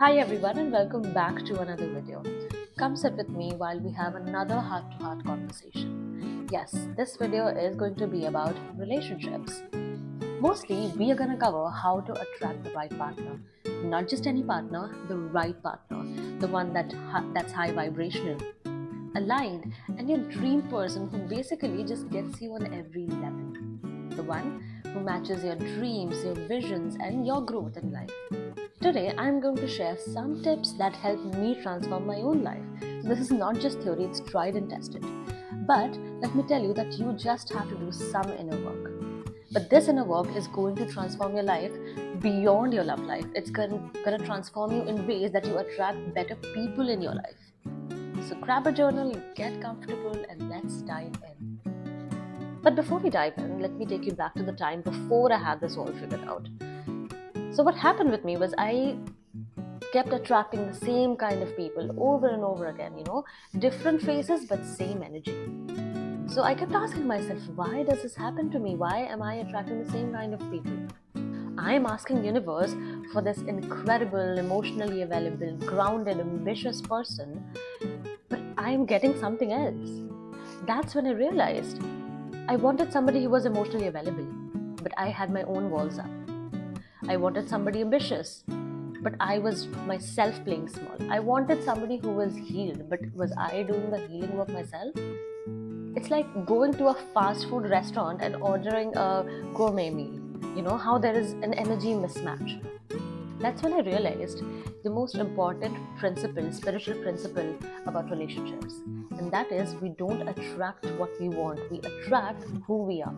Hi everyone and welcome back to another video. Come sit with me while we have another heart-to-heart conversation. Yes, this video is going to be about relationships. Mostly, we are going to cover how to attract the right partner. Not just any partner, the right partner. The one that's high vibrational, aligned, and your dream person who basically just gets you on every level. The one who matches your dreams, your visions, and your growth in life. Today, I'm going to share some tips that helped me transform my own life. So this is not just theory, it's tried and tested. But let me tell you that you just have to do some inner work. But this inner work is going to transform your life beyond your love life. It's going to transform you in ways that you attract better people in your life. So grab a journal, get comfortable, and let's dive in. But before we dive in, let me take you back to the time before I had this all figured out. So what happened with me was I kept attracting the same kind of people over and over again, different faces but same energy. So I kept asking myself, why does this happen to me? Why am I attracting the same kind of people? I am asking universe for this incredible, emotionally available, grounded, ambitious person, but I am getting something else. That's when I realized I wanted somebody who was emotionally available, but I had my own walls up. I wanted somebody ambitious, but I was myself playing small. I wanted somebody who was healed, but was I doing the healing work myself? It's like going to a fast food restaurant and ordering a gourmet meal. You know how there is an energy mismatch. That's when I realized the most important principle, spiritual principle about relationships. And that is we don't attract what we want, we attract who we are.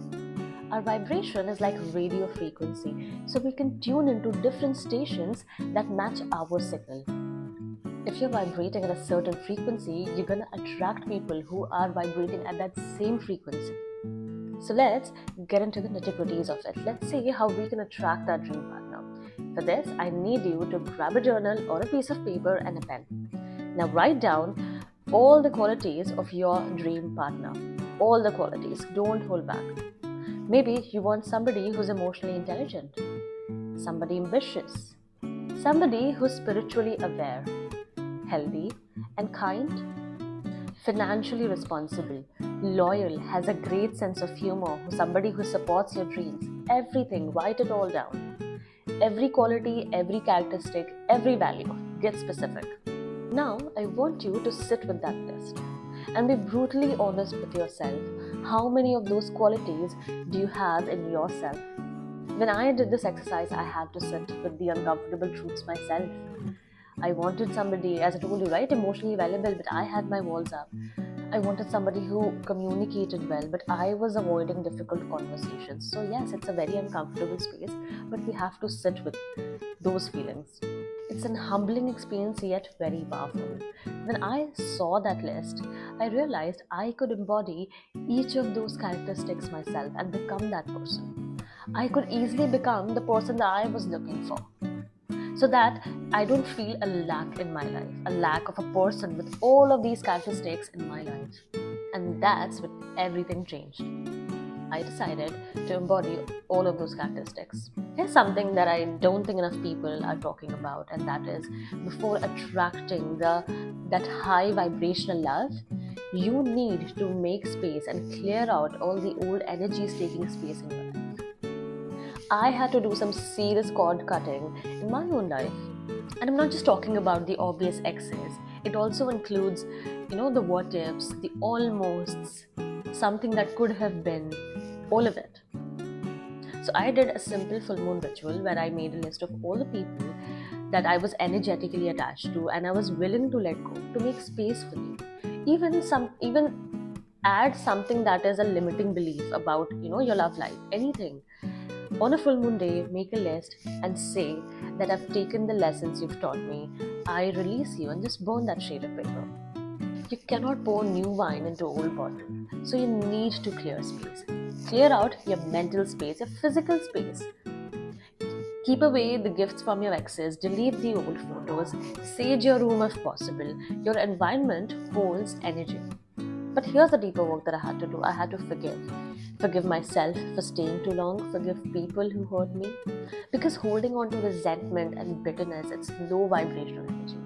Our vibration is like radio frequency, so we can tune into different stations that match our signal. If you're vibrating at a certain frequency, you're gonna attract people who are vibrating at that same frequency. So let's get into the nitty-gritties of it. Let's see how we can attract our dream partner. For this, I need you to grab a journal or a piece of paper and a pen. Now write down all the qualities of your dream partner. All the qualities, don't hold back. Maybe you want somebody who's emotionally intelligent, somebody ambitious, somebody who's spiritually aware, healthy and kind, financially responsible, loyal, has a great sense of humor, somebody who supports your dreams. Everything, write it all down. Every quality, every characteristic, every value. Get specific. Now, I want you to sit with that list and be brutally honest with yourself. How many of those qualities do you have in yourself? When I did this exercise, I had to sit with the uncomfortable truths myself. I wanted somebody, as I told you, right, emotionally available, but I had my walls up. I wanted somebody who communicated well, but I was avoiding difficult conversations. So yes, it's a very uncomfortable space, but we have to sit with those feelings. It's an humbling experience yet very powerful. When I saw that list, I realized I could embody each of those characteristics myself and become that person. I could easily become the person that I was looking for, so that I don't feel a lack in my life, a lack of a person with all of these characteristics in my life. And that's when everything changed. I decided to embody all of those characteristics. Here's something that I don't think enough people are talking about, and that is before attracting that high vibrational love, you need to make space and clear out all the old energies taking space in your life. I had to do some serious cord cutting in my own life. And I'm not just talking about the obvious X's. It also includes, the what ifs, the almosts, something that could have been, all of it. So I did a simple full moon ritual where I made a list of all the people that I was energetically attached to and I was willing to let go to make space for you. Even add something that is a limiting belief about, your love life, anything. On a full moon day, make a list and say that I've taken the lessons you've taught me. I release you and just burn that sheet of paper. You cannot pour new wine into old bottle. So you need to clear space. Clear out your mental space, your physical space. Keep away the gifts from your exes, delete the old photos, sage your room if possible. Your environment holds energy. But here's the deeper work that I had to do. I had to forgive. Forgive myself for staying too long, forgive people who hurt me. Because holding on to resentment and bitterness, it's low vibrational energy.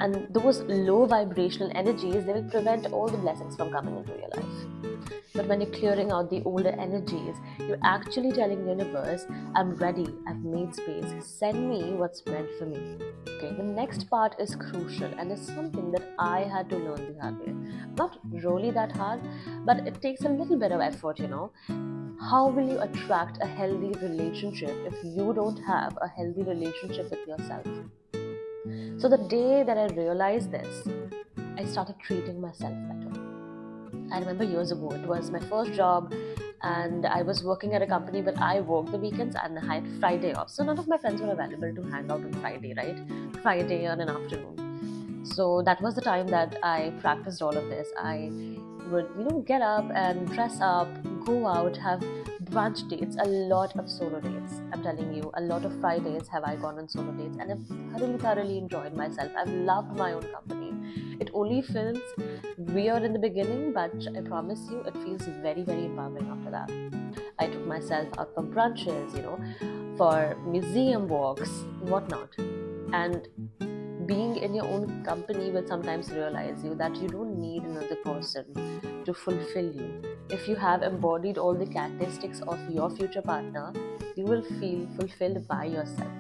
And those low vibrational energies, they will prevent all the blessings from coming into your life. But when you're clearing out the older energies, you're actually telling the universe, I'm ready, I've made space, send me what's meant for me. Okay, the next part is crucial and it's something that I had to learn the hard way. Not really that hard, but it takes a little bit of effort, How will you attract a healthy relationship if you don't have a healthy relationship with yourself? So the day that I realized this, I started treating myself better. I remember years ago, it was my first job and I was working at a company where I worked the weekends and I had Friday off. So none of my friends were available to hang out on Friday, right? Friday on an afternoon. So that was the time that I practiced all of this. I would, get up and dress up, go out, have brunch dates, a lot of solo dates. I'm telling you, a lot of Fridays have I gone on solo dates and I've thoroughly enjoyed myself. I've loved my own company. It only feels weird in the beginning, but I promise you, it feels very, very empowering after that. I took myself out for brunches, for museum walks, whatnot. And being in your own company will sometimes realize you that you don't need another person to fulfill you. If you have embodied all the characteristics of your future partner, you will feel fulfilled by yourself.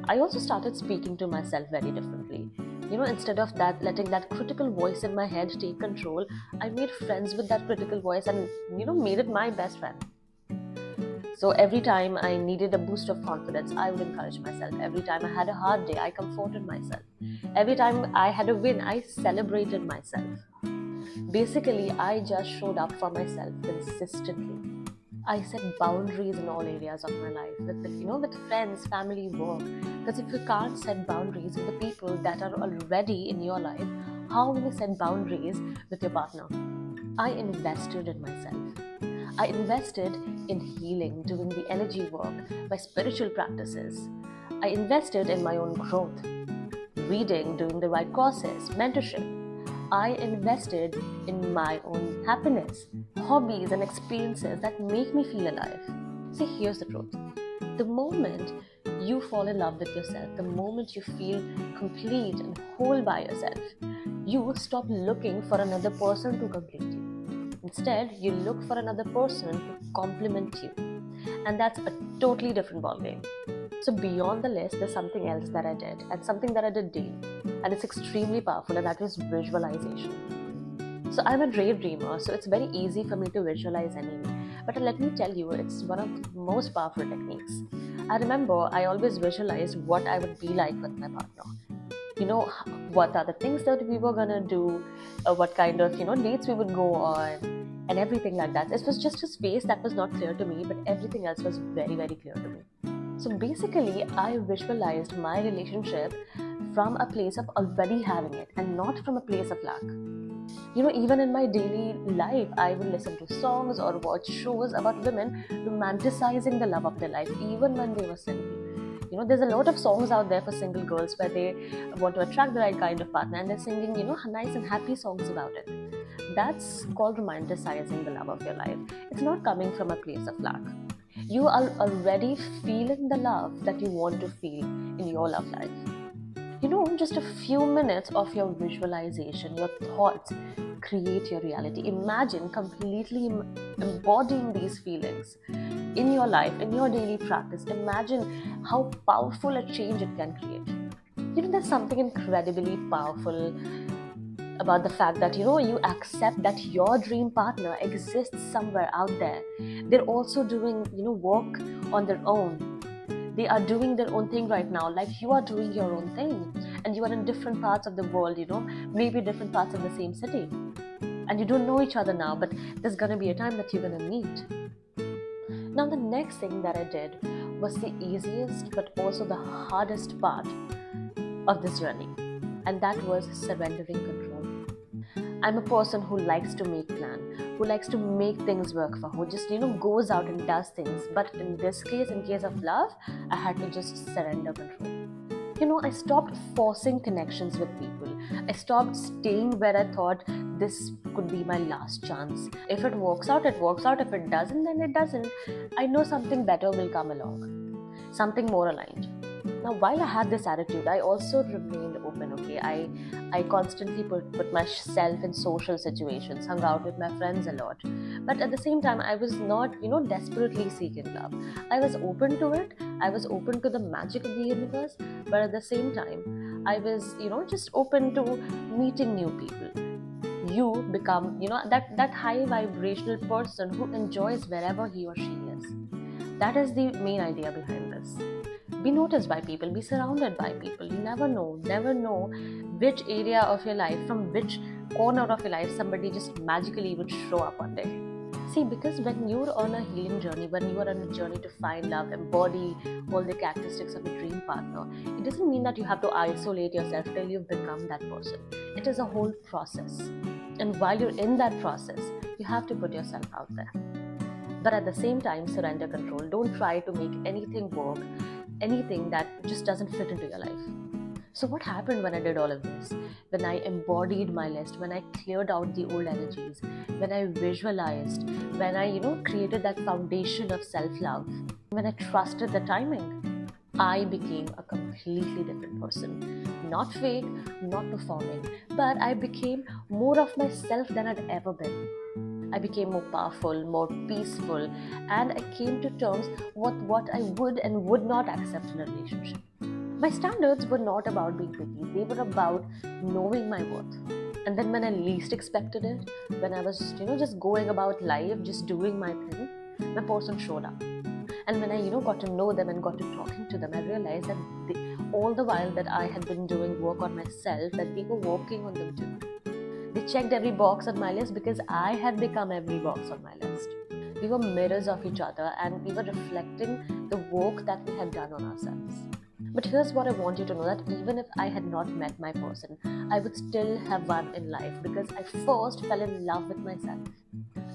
I also started speaking to myself very differently. Instead of that, letting that critical voice in my head take control, I made friends with that critical voice and, made it my best friend. So every time I needed a boost of confidence, I would encourage myself. Every time I had a hard day, I comforted myself. Every time I had a win, I celebrated myself. Basically, I just showed up for myself consistently. I set boundaries in all areas of my life with friends, family, work. Because if you can't set boundaries with the people that are already in your life, how will you set boundaries with your partner? I invested in myself. I invested in healing, doing the energy work, my spiritual practices. I invested in my own growth, reading, doing the right courses, mentorship. I invested in my own happiness, hobbies, and experiences that make me feel alive. See, here's the truth. The moment you fall in love with yourself, the moment you feel complete and whole by yourself, you stop looking for another person to complete you. Instead, you look for another person to complement you. And that's a totally different ballgame. So beyond the list, there's something else that I did, and something that I did daily. And it's extremely powerful, and that is visualization. So I'm a daydreamer, so it's very easy for me to visualize anyway. But let me tell you, it's one of the most powerful techniques. I remember I always visualized what I would be like with my partner. What are the things that we were gonna do, what kind of, dates we would go on, and everything like that. It was just a space that was not clear to me, but everything else was very, very clear to me. So basically, I visualized my relationship from a place of already having it and not from a place of lack. Even in my daily life, I would listen to songs or watch shows about women romanticizing the love of their life, even when they were single. There's a lot of songs out there for single girls where they want to attract the right kind of partner and they're singing, nice and happy songs about it. That's called romanticizing the love of your life. It's not coming from a place of lack. You are already feeling the love that you want to feel in your love life. Just a few minutes of your visualization, your thoughts create your reality. Imagine completely embodying these feelings in your life, in your daily practice. Imagine how powerful a change it can create. There's something incredibly powerful about the fact that you accept that your dream partner exists somewhere out there. They're also doing work on their own. They are doing their own thing right now, like you are doing your own thing, and you are in different parts of the world, maybe different parts of the same city, and you don't know each other now, but there's gonna be a time that you're gonna meet. Now the next thing that I did was the easiest but also the hardest part of this journey, and that was surrendering control. I'm a person who likes to make plans, who likes to make things work for, who just goes out and does things. But in this case, in case of love, I had to just surrender control. I stopped forcing connections with people. I stopped staying where I thought this could be my last chance. If it works out, it works out. If it doesn't, then it doesn't. I know something better will come along, something more aligned. Now, while I had this attitude, I also remained open. Okay, I constantly put myself in social situations, hung out with my friends a lot, but at the same time, I was not desperately seeking love. I was open to it. I was open to the magic of the universe, but at the same time, I was just open to meeting new people. You become that high vibrational person who enjoys wherever he or she is. That is the main idea behind this. Be noticed by people, be surrounded by people. You never know which area of your life, from which corner of your life, somebody just magically would show up one day. See, because when you're on a healing journey, when you are on a journey to find love, embody all the characteristics of a dream partner, it doesn't mean that you have to isolate yourself till you've become that person. It is a whole process. And while you're in that process, you have to put yourself out there. But at the same time, surrender control. Don't try to make anything work, anything that just doesn't fit into your life. So, what happened when I did all of this? When I embodied my list, when I cleared out the old energies, when I visualized, when I, created that foundation of self love, when I trusted the timing, I became a completely different person. Not fake, not performing, but I became more of myself than I'd ever been. I became more powerful, more peaceful, and I came to terms with what I would and would not accept in a relationship. My standards were not about being picky, they were about knowing my worth. And then when I least expected it, when I was just going about life, just doing my thing, my person showed up. And when I got to know them and got to talking to them, I realized that all the while that I had been doing work on myself, that they were working on them too. They checked every box on my list because I had become every box on my list. We were mirrors of each other and we were reflecting the work that we had done on ourselves. But here's what I want you to know, that even if I had not met my person, I would still have won in life because I first fell in love with myself.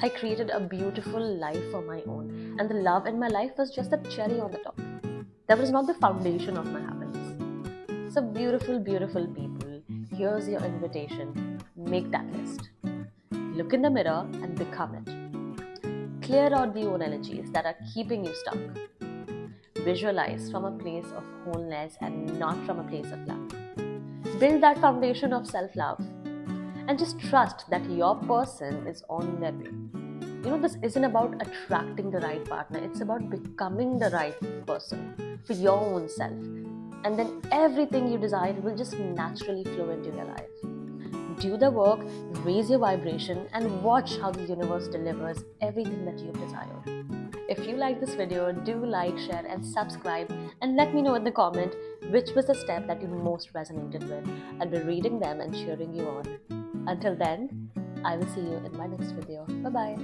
I created a beautiful life for my own, and the love in my life was just a cherry on the top. That was not the foundation of my happiness. So, beautiful, beautiful people, here's your invitation. Make that list. Look in the mirror and become it. Clear out the old energies that are keeping you stuck. Visualize from a place of wholeness and not from a place of love. Build that foundation of self-love and just trust that your person is on their way. This isn't about attracting the right partner. It's about becoming the right person for your own self. And then everything you desire will just naturally flow into your life. Do the work, raise your vibration, and watch how the universe delivers everything that you've desired. If you like this video, do like, share, and subscribe, and let me know in the comment which was the step that you most resonated with. I'll be reading them and cheering you on. Until then, I will see you in my next video. Bye-bye.